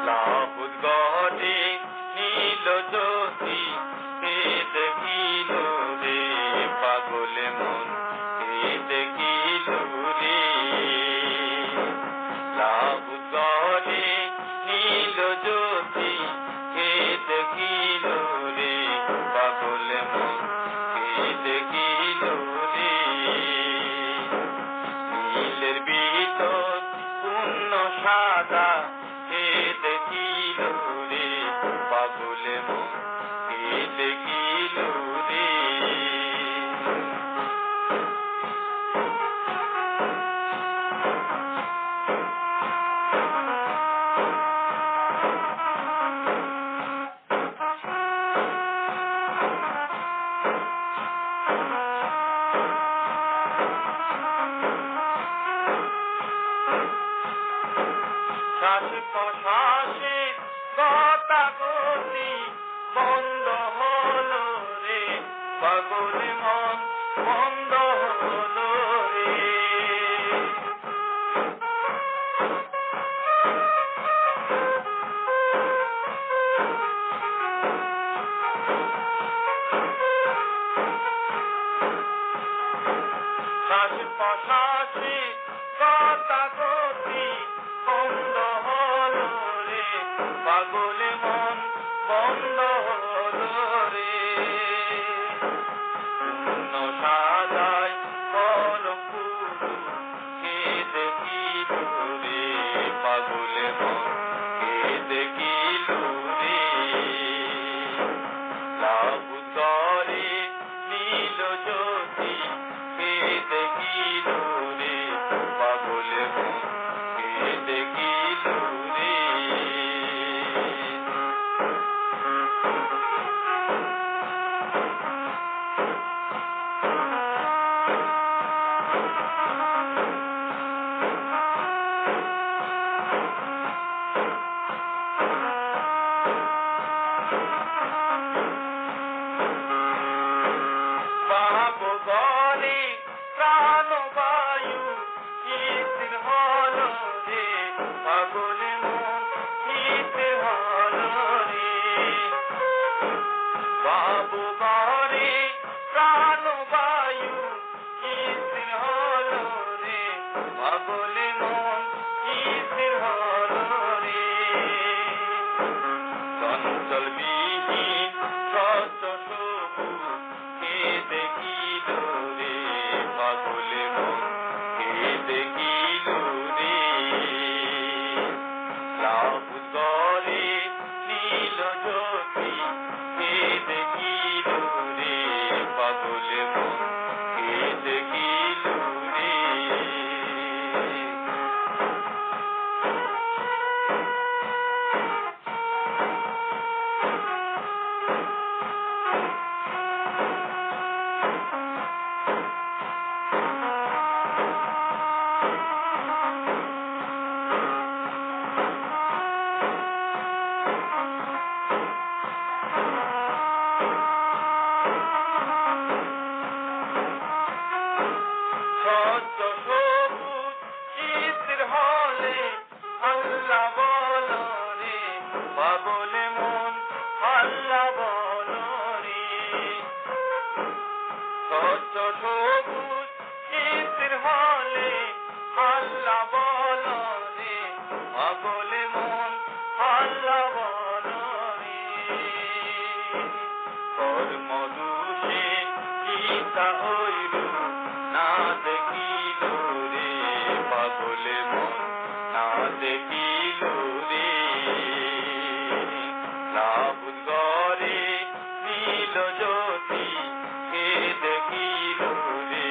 লাহুদ গড়ে নীল জ্যোতি, কে দেখিল রে পাগল মন, কে দেখিল রে। লাহুদ গড়ে নীল জ্যোতি, কে দেখিল রে পাগল মন, কে দেখিল রে। নীলের ভিতর পূর্ণ সাদা, কে দেখিল রে পাগল মন, কে দেখিল রে। শ্বাস প্রশ্বাসে গতাগতি বন্ধ হলো রে পাগল মন, বন্ধ হলো রে। শ্বাস প্রশ্বাসে গতাগতি বন্ধ হলো রে পাগল মন, বন্ধ হলো রে। পূর্ণ সাদায় পরমপুরু, কে দেখিল রে পাগল মন, কে দেখিল রে। লাহুদ গড়ে নীল জ্যোতি, কে দেখিল রে পাগল মন, কে দেখিল রে। বাবু গড়ে প্রাণবায়ু, স্থির হলো রে পাগল মন, স্থির হলো রে। বাবু গড়ে প্রাণবায়ু, স্থির হলো রে পাগল মন, স্থির হলো রে। চঞ্চল বিহীন স্বচ্ছ সবুজ, কে দেখিল রে পাগল মন, কে দেখিল রে। লাহুদ গড়ে নীল জ্যোতি, কে দেখিল রে পাগল মন, কে দেখিল রে। স্বচ্ছ সবুজ স্থির হলে আল্লাহ বলো রে পাগল মন, আল্লাহ বলো রে। স্বচ্ছ সবুজ স্থির হলে আল্লাহ বলো রে পাগল মন, আল্লাহ বলো রে। কর্মদোষে গীতা হইল না দেখিল রে পাগল মন, না দেখিল রে। লাহুদ গড়ে নীল জ্যোতি, কে দেখিল রে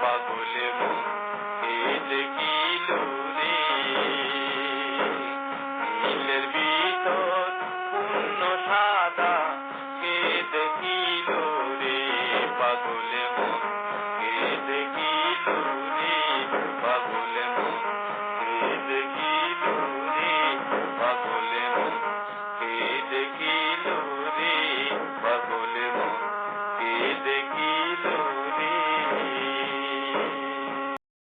পাগল মন, কে দেখিল